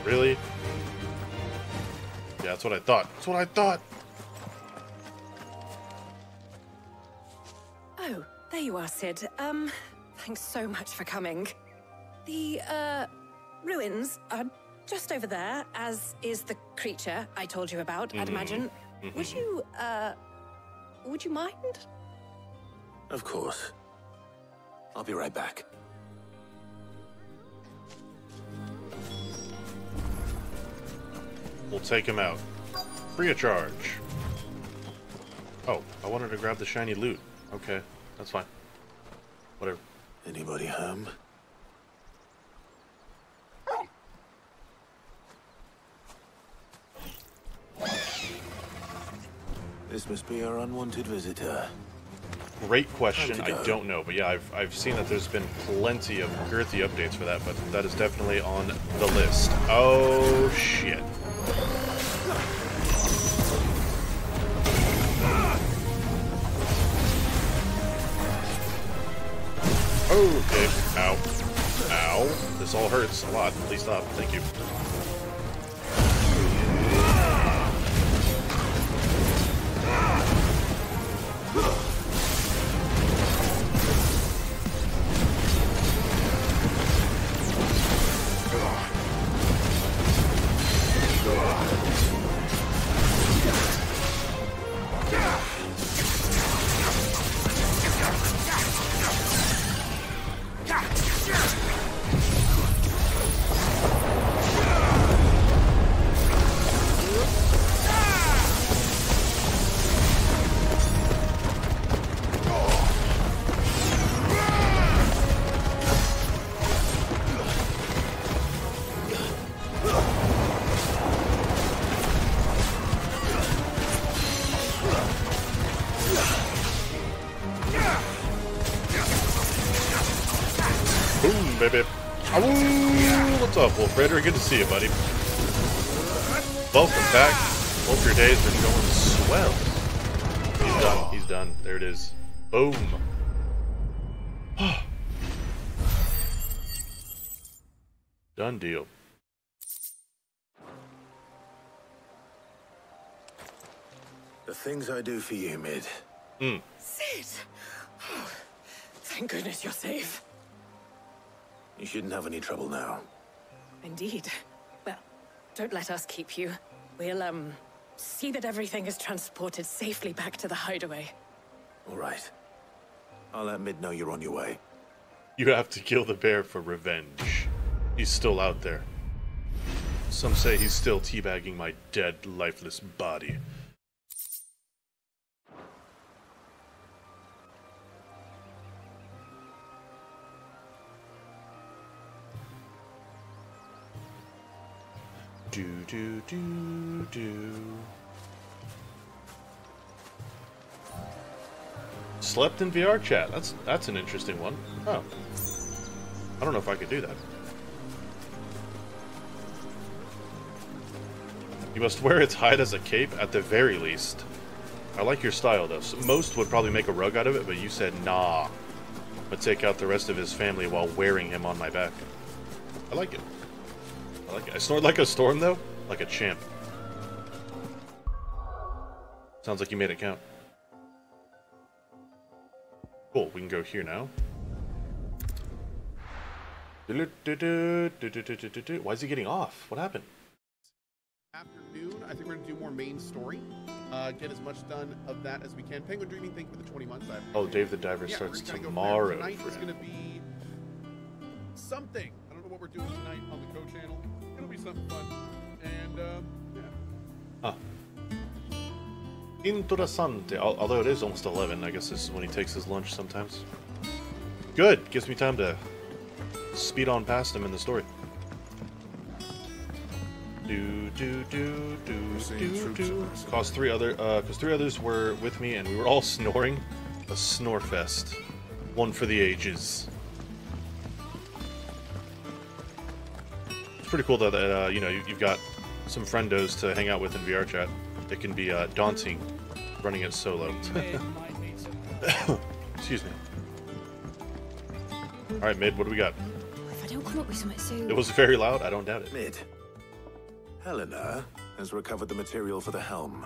Really? Yeah, that's what I thought. That's what I thought. Oh, there you are, Sid. Thanks so much for coming. The, ruins are just over there, as is the creature I told you about, I'd imagine. Would you mind? Of course. I'll be right back. We'll take him out. Free of charge. Oh, I wanted to grab the shiny loot. Okay, that's fine. Whatever. Anybody home? This must be our unwanted visitor. Great question. I don't know, but yeah, I've seen that there's been plenty of girthy updates for that, but that is definitely on the list. Oh shit. Okay. Ow. Ow. This all hurts a lot. Please stop. Thank you. Boom, baby. Ow, what's up, Wolf Raider? Good to see you, buddy. Welcome back. Hope your day's been going swell. He's done. He's done. There it is. Boom. Done deal. The things I do for you, Mid. Sid! Oh, thank goodness you're safe. You shouldn't have any trouble now. Indeed. Well, don't let us keep you. We'll, see that everything is transported safely back to the hideaway. All right. I'll let Mid know you're on your way. You have to kill the bear for revenge. He's still out there. Some say he's still teabagging my dead, lifeless body. Do. Slept in VR chat. That's an interesting one. Oh. I don't know if I could do that. You must wear its hide as a cape at the very least. I like your style though. So most would probably make a rug out of it, but you said nah. I'm gonna take out the rest of his family while wearing him on my back. I like it. I like it. I snort like a storm though, like a champ. Sounds like you made it count. Cool, we can go here now. Why is he getting off? What happened? Afternoon, I think we're gonna do more main story. Get as much done of that as we can. Penguin Dreaming, thank you for the 20 months. Oh, Dave the Diver starts tomorrow. Tonight is gonna be something. I don't know what we're doing tonight on the Co-channel. It'll be something fun. And yeah. Interessante. Although it is almost 11, I guess this is when he takes his lunch sometimes. Good. Gives me time to speed on past him in the story. Cause three others were with me, and we were all snoring. A snore fest. One for the ages. It's pretty cool though that you know, you've got some friendos to hang out with in VR chat. It can be daunting running it solo. Excuse me. All right, Mid, what do we got? If I don't come up with something soon. It was very loud. I don't doubt it. Mid, Helena has recovered the material for the helm.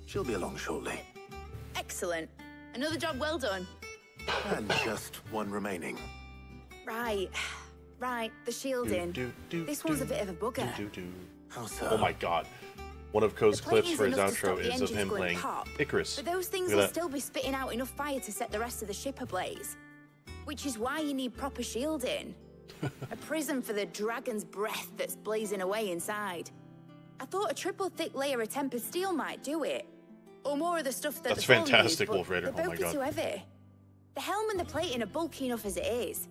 She'll be along shortly. Excellent. Another job well done. And just one remaining. Right. Right, the shielding. This one's a bit of a bugger. How so? Oh my god. One of Ko's The clips plating's for his enough to outro stop the is of engines him going playing pop, Icarus. But those things Look will at that. still be spitting out enough fire to set the rest of the ship ablaze. Which is why you need proper shielding. A prism for the dragon's breath that's blazing away inside. I thought a triple thick layer of tempered steel might do it. Or more of the stuff that That's the Fallen fantastic, used, Wolf Raider. but Oh my both are god. too heavy. The helm and the plating are bulky enough as it is.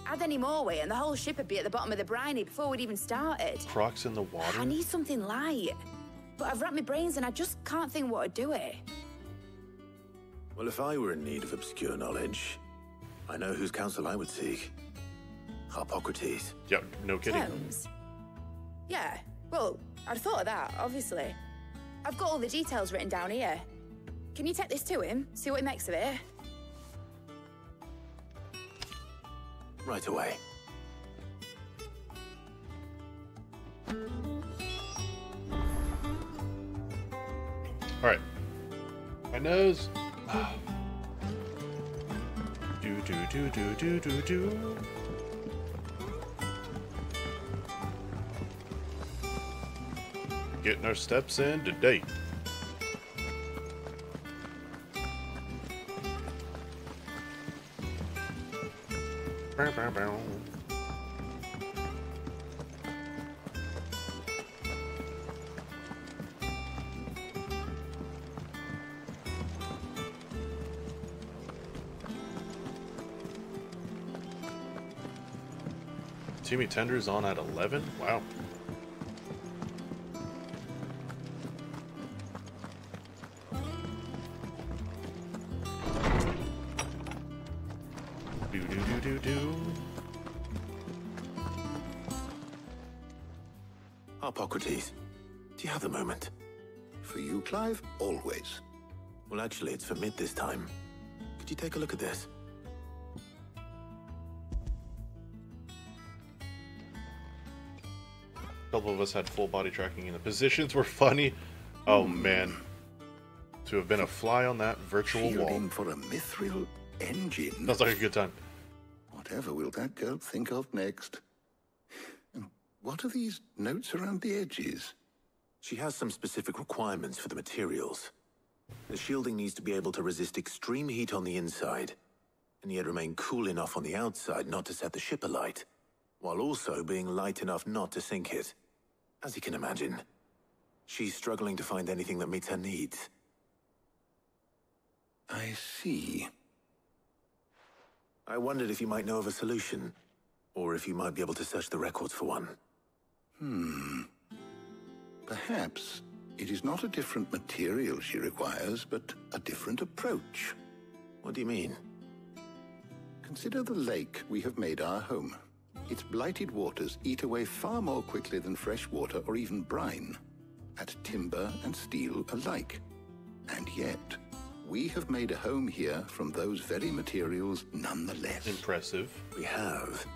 Add any more weight and the whole ship would be at the bottom of the briny before we'd even started. Crocs in the water? I need something light. But I've wrapped my brains and I just can't think what to do it. Well, if I were in need of obscure knowledge, I know whose counsel I would seek. Harpocrates. Yep, no kidding. Terms? Yeah, well, I'd thought of that, obviously. I've got all the details written down here. Can you take this to him, see what he makes of it? Right away. Alright. My nose. Do do do do do do do. Getting our steps in today. Bow, bow, bow. Timmy Tender's on at 11? Wow. Do do do do do. Harpocrates, do you have a moment? For you, Clive, always. Well, actually, it's for mid this time. Could you take a look at this? A couple of us had full body tracking and the positions were funny. Oh man. To have been a fly on that virtual wall. Shielding for a mithril engine. Sounds like a good time. Whatever will that girl think of next? And what are these notes around the edges? She has some specific requirements for the materials. The shielding needs to be able to resist extreme heat on the inside, and yet remain cool enough on the outside not to set the ship alight, while also being light enough not to sink it. As you can imagine, she's struggling to find anything that meets her needs. I see. I wondered if you might know of a solution, or if you might be able to search the records for one. Perhaps it is not a different material she requires, but a different approach. What do you mean? Consider the lake we have made our home. Its blighted waters eat away far more quickly than fresh water or even brine, at timber and steel alike. And yet, we have made a home here from those very materials nonetheless. Impressive. We have.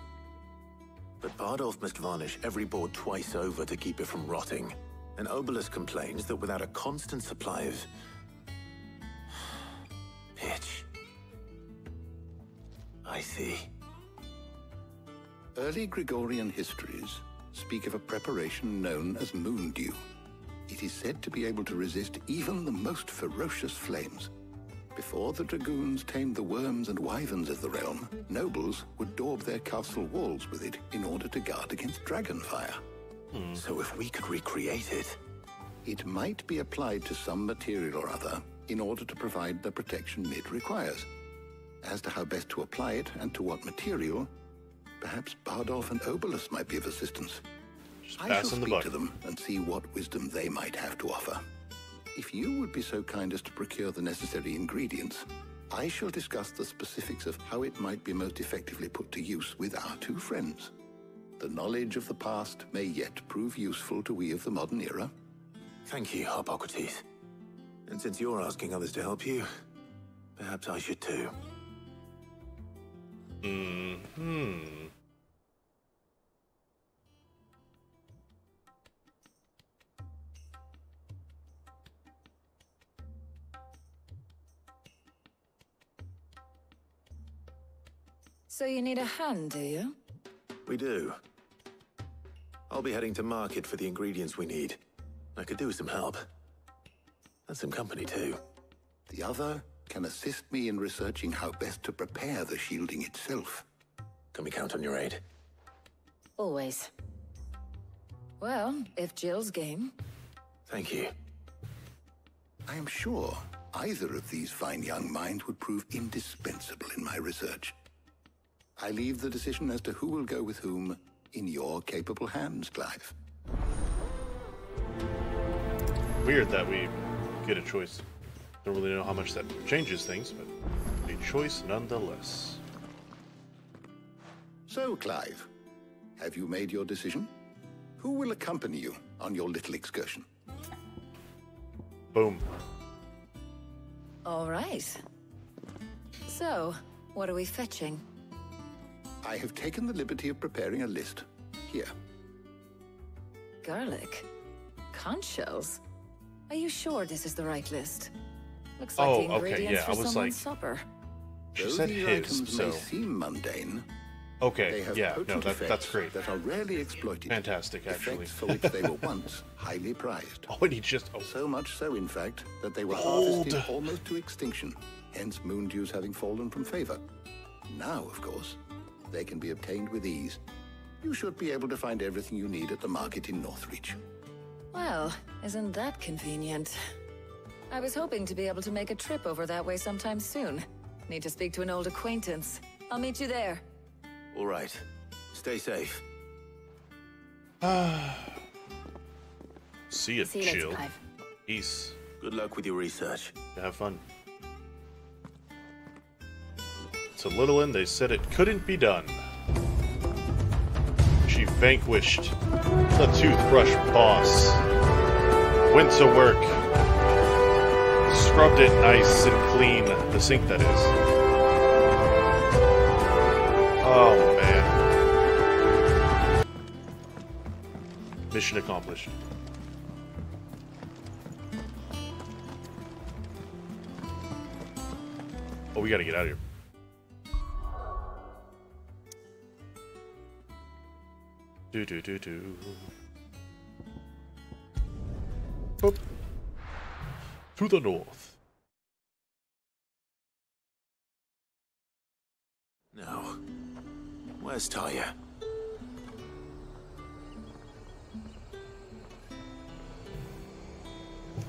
But Bardolph must varnish every board twice over to keep it from rotting. And Obelus complains that without a constant supply of pitch. I see. Early Gregorian histories speak of a preparation known as moon dew. It is said to be able to resist even the most ferocious flames. Before the dragoons tamed the worms and wyverns of the realm, nobles would daub their castle walls with it in order to guard against dragon fire. So if we could recreate it... It might be applied to some material or other in order to provide the protection Mid requires. As to how best to apply it and to what material, perhaps Bardolph and Obelus might be of assistance. Just I shall passing the speak buck. to them and see what wisdom they might have to offer. If you would be so kind as to procure the necessary ingredients, I shall discuss the specifics of how it might be most effectively put to use with our two friends. The knowledge of the past may yet prove useful to we of the modern era. Thank you, Harpocrates. And since you're asking others to help you, perhaps I should too. So you need a hand, do you? We do. I'll be heading to market for the ingredients we need. I could do with some help. And some company, too. The other can assist me in researching how best to prepare the shielding itself. Can we count on your aid? Always. Well, if Jill's game. Thank you. I am sure either of these fine young minds would prove indispensable in my research. I leave the decision as to who will go with whom in your capable hands, Clive. Weird that we get a choice. Don't really know how much that changes things, but a choice nonetheless. So, Clive, have you made your decision? Who will accompany you on your little excursion? Boom. All right. So, what are we fetching? I have taken the liberty of preparing a list. Here. Garlic? Conch shells? Are you sure this is the right list? Looks like Oh, the okay, ingredients yeah, for I was someone's like- supper. She Though said these his, items so... may seem mundane, Okay, they have yeah, no, potent that's effects great. that are rarely exploited. Fantastic, actually. Effects for which they were once highly prized. Oh, and he just... Oh, So much so, in fact, that they were Gold. harvested almost to extinction, hence moon dews having fallen from favor. Now, of course, they can be obtained with ease. You should be able to find everything you need at the market in Northreach. Well, isn't that convenient? I was hoping to be able to make a trip over that way sometime soon. Need to speak to an old acquaintance. I'll meet you there. All right. Stay safe. see you, See you later, Jill. Clive. Peace. Good luck with your research. Have fun. To Littleton, they said it couldn't be done. She vanquished the toothbrush boss. Went to work. Scrubbed it nice and clean. The sink, that is. Oh, man. Mission accomplished. Oh, we gotta get out of here. Do. Up. To the north. Now, where's Talia?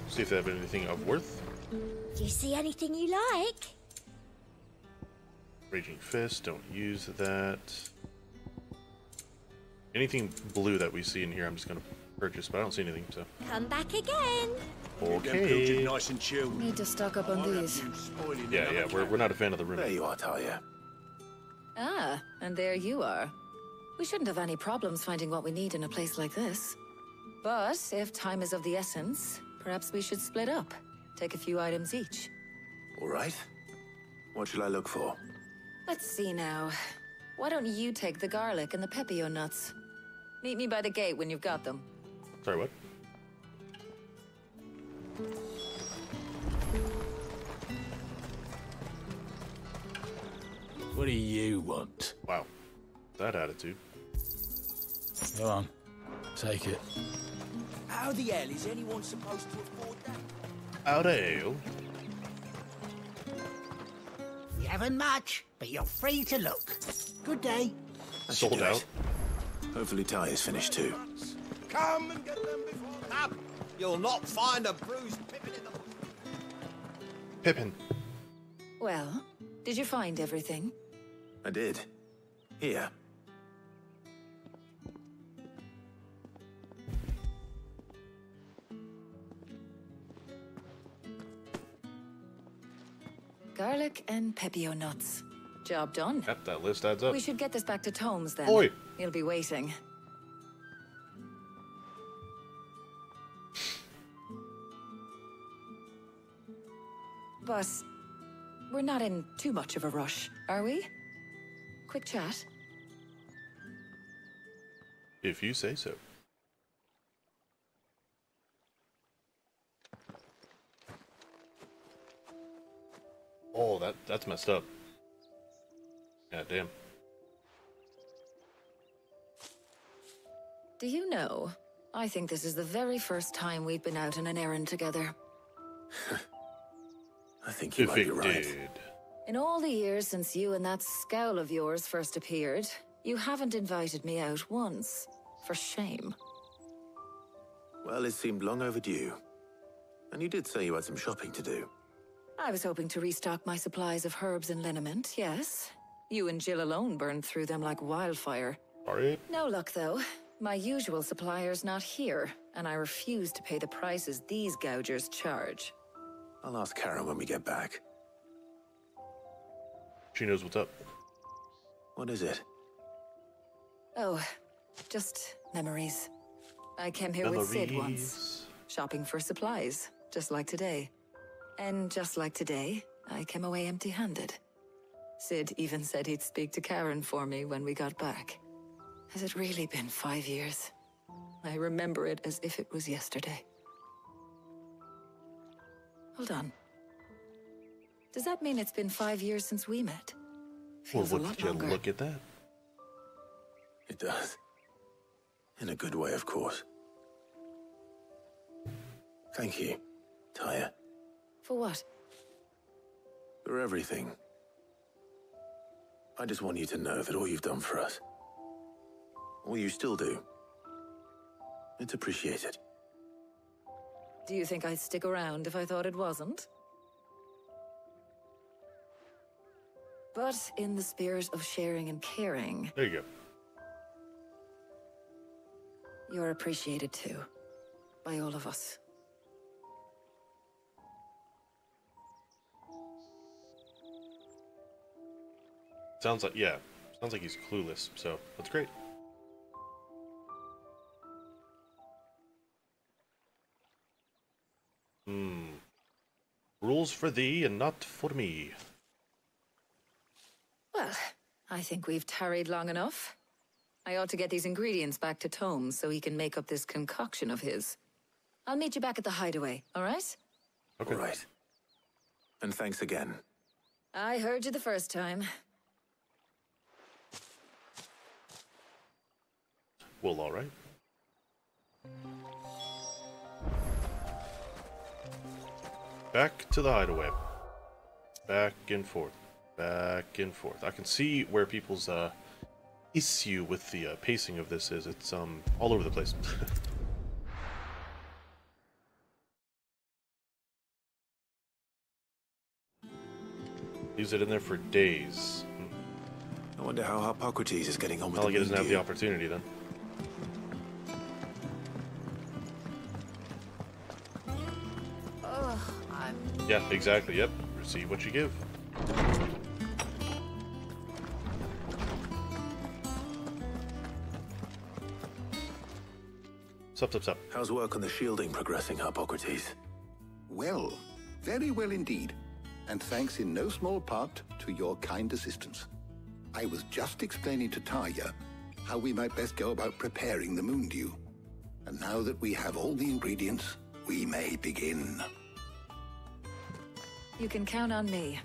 See if they have anything of worth. Do you see anything you like? Raging Fist, don't use that. Anything blue that we see in here, I'm just gonna purchase, but I don't see anything, so. Come back again. Okay. Nice and chilled. Need to stock up on these. Yeah, we're not a fan of the There room. you are, Talia. Ah, and there you are. We shouldn't have any problems finding what we need in a place like this. But if time is of the essence, perhaps we should split up. Take a few items each. All right. What shall I look for? Let's see now. Why don't you take the garlic and the pepio nuts? Meet me by the gate when you've got them. Sorry, what? What do you want? Wow. That attitude. Go on. Take it. How the hell is anyone supposed to afford that? Out ale. You haven't much, but you're free to look. Good day. That should Sold do out. it. Hopefully Talia's finished too. Come and get them before... Up! You'll not find a bruised pippin in the... Pippin. Well, did you find everything? I did. Here. Garlic and pepio nuts. Job done. Yep, that list adds up. We should get this back to Tomes then. Oi. He'll be waiting. But we're not in too much of a rush, are we? Quick chat. If you say so. Oh, that's messed up. Yeah, damn. Do you know, I think this is the very first time we've been out on an errand together. I think you might be right. Did. In all the years since you and that scowl of yours first appeared, you haven't invited me out once. For shame. Well, it seemed long overdue. And you did say you had some shopping to do. I was hoping to restock my supplies of herbs and liniment, yes. You and Jill alone burned through them like wildfire. Sorry. No luck, though. My usual supplier's not here, and I refuse to pay the prices these gougers charge. I'll ask Karen when we get back. She knows what's up. What is it? Oh, just memories. I came here with Sid once, shopping for supplies, just like today. And just like today, I came away empty-handed. Sid even said he'd speak to Karen for me when we got back. Has it really been 5 years? I remember it as if it was yesterday. Hold on. Does that mean it's been 5 years since we met? Feels a lot longer. Look at that. It does. In a good way, of course. Thank you, Taya. For what? For everything. I just want you to know that all you've done for us, all you still do, it's appreciated. Do you think I'd stick around if I thought it wasn't? But in the spirit of sharing and caring... There you go. You're appreciated too. By all of us. Sounds like, yeah. Sounds like he's clueless, so that's great. Rules for thee and not for me. Well, I think we've tarried long enough. I ought to get these ingredients back to Tome so he can make up this concoction of his. I'll meet you back at the hideaway, all right? Okay. All right. And thanks again. I heard you the first time. Well, all right. Back to the hideaway. Back and forth. Back and forth. I can see where people's issue with the pacing of this is. It's all over the place. Leaves it in there for days. I wonder how Hippocrates is getting on with Not like he the doesn't have the media. opportunity then. Yeah, exactly, yep. Receive what you give. Sup. How's work on the shielding progressing, Hippocrates? Well, very well indeed. And thanks in no small part to your kind assistance. I was just explaining to Taya how we might best go about preparing the moon dew. And now that we have all the ingredients, we may begin. You can count on me.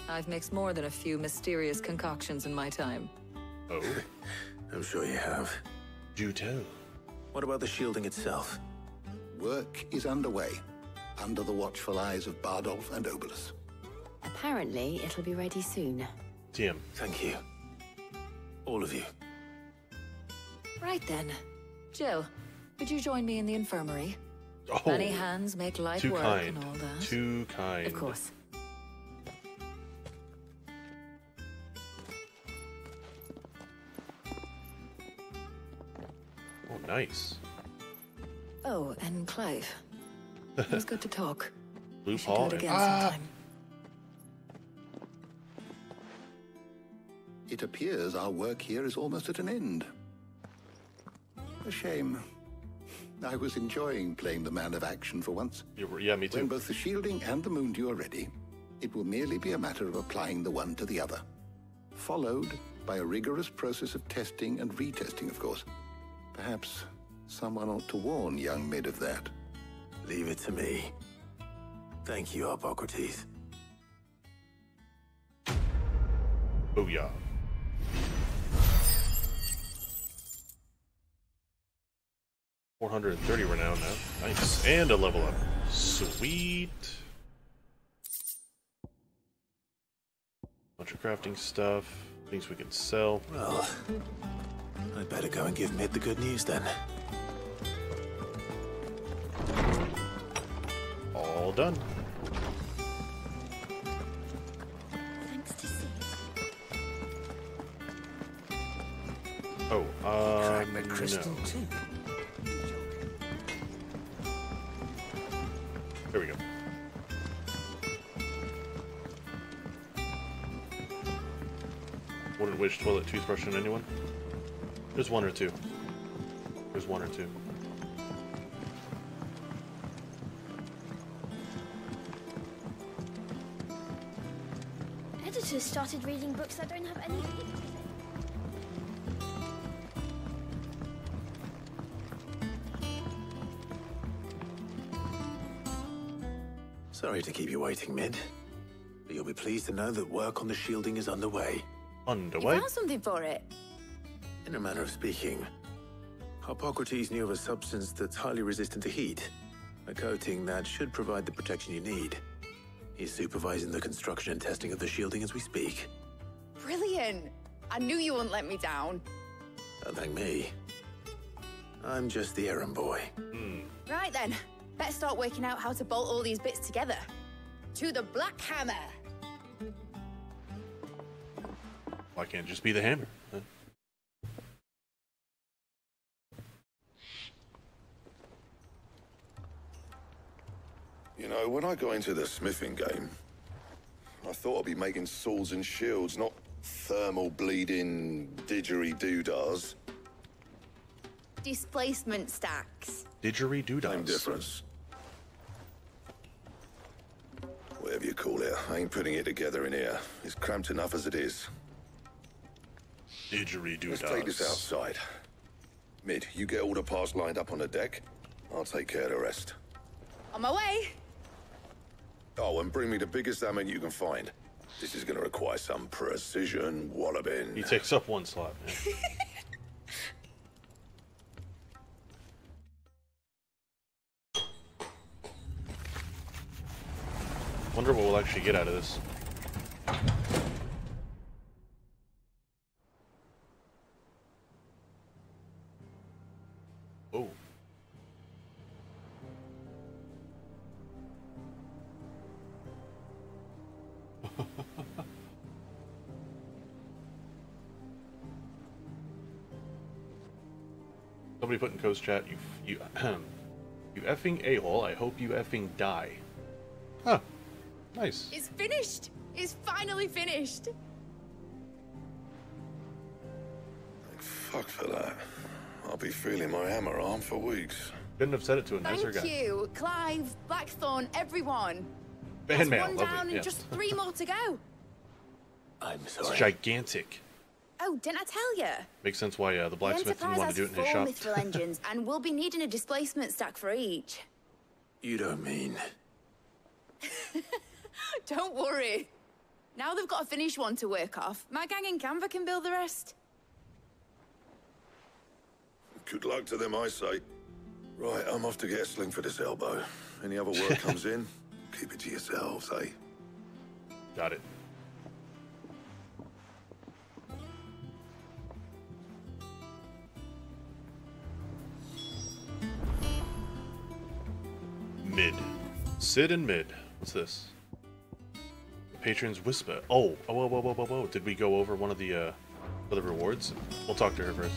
I've mixed more than a few mysterious concoctions in my time. Oh? I'm sure you have. Do tell. What about the shielding itself? Work is underway, under the watchful eyes of Bardolph and Obolus. Apparently, it'll be ready soon. TM. Thank you. All of you. Right then. Jill, could you join me in the infirmary? Oh, Many hands make light too work kind. and all that. Too kind. Of course. Oh, nice. Oh, and Clive. It was good to talk. Blue We should do Paul it and... again sometime. It appears our work here is almost at an end. A shame. I was enjoying playing the man of action for once. Yeah, me too. When both the shielding and the moon dew are ready, it will merely be a matter of applying the one to the other. Followed by a rigorous process of testing and retesting, of course. Perhaps someone ought to warn young Mid of that. Leave it to me. Thank you, Hippocrates. Booyah. 430 renown now. Nice. And a level up. Sweet. Bunch of crafting stuff. Things we can sell. Well, I'd better go and give Mid the good news then. All done. Thanks to see it. Oh, Crack the crystal no. too. There we go. Wouldn't wish toilet toothbrush on anyone? There's one or two. There's one or two. Editors started reading books that don't have any pictures in. Sorry to keep you waiting, Mid. But you'll be pleased to know that work on the shielding is underway. Underway? You found something for it? In a manner of speaking, Hippocrates knew of a substance that's highly resistant to heat. A coating that should provide the protection you need. He's supervising the construction and testing of the shielding as we speak. Brilliant! I knew you wouldn't let me down. Don't thank me. I'm just the errand boy. Right then, better start working out how to bolt all these bits together. To the Black Hammer! Why can't it just be the hammer? Huh? You know, when I got into the smithing game, I thought I'd be making swords and shields, not thermal bleeding didgeridoo-dahs. Displacement stacks. Didgeridoo-dahs. Same difference. Whatever you call it, I ain't putting it together in here. It's cramped enough as it is. Didgeridoo-dahs. Let's take this outside. Mid, you get all the parts lined up on the deck. I'll take care of the rest. On my way! Oh, and bring me the biggest hammer you can find. This is gonna require some precision walloping. He takes up one slot, man. Wonder what we'll actually get out of this. Oh. Somebody put in Coast chat, you effing a-hole, I hope you effing die. Huh. Nice. It's finished! It's finally finished! Fuck for that. I'll be feeling my hammer arm for weeks. Couldn't have said it to a nicer guy. Thank you, Clive, Blackthorn, everyone. Fan That's mail, one lovely. down and Yes. just 3 more to go. I'm It's sorry. gigantic. Oh, didn't I tell you? Makes sense why the The blacksmith didn't Enterprise want has to do it in his 4 shop. mithril engines, and we'll be needing a displacement stack for each. You don't mean... Don't worry. Now they've got a finished one to work off. My gang in Canva can build the rest. Good luck to them, I say. Right, I'm off to get a sling for this elbow. Any other work comes in, keep it to yourselves, eh? Got it. Mid. Sid and Mid. What's this? Patron's Whisper. Oh, whoa. Did we go over one of the rewards? We'll talk to her first.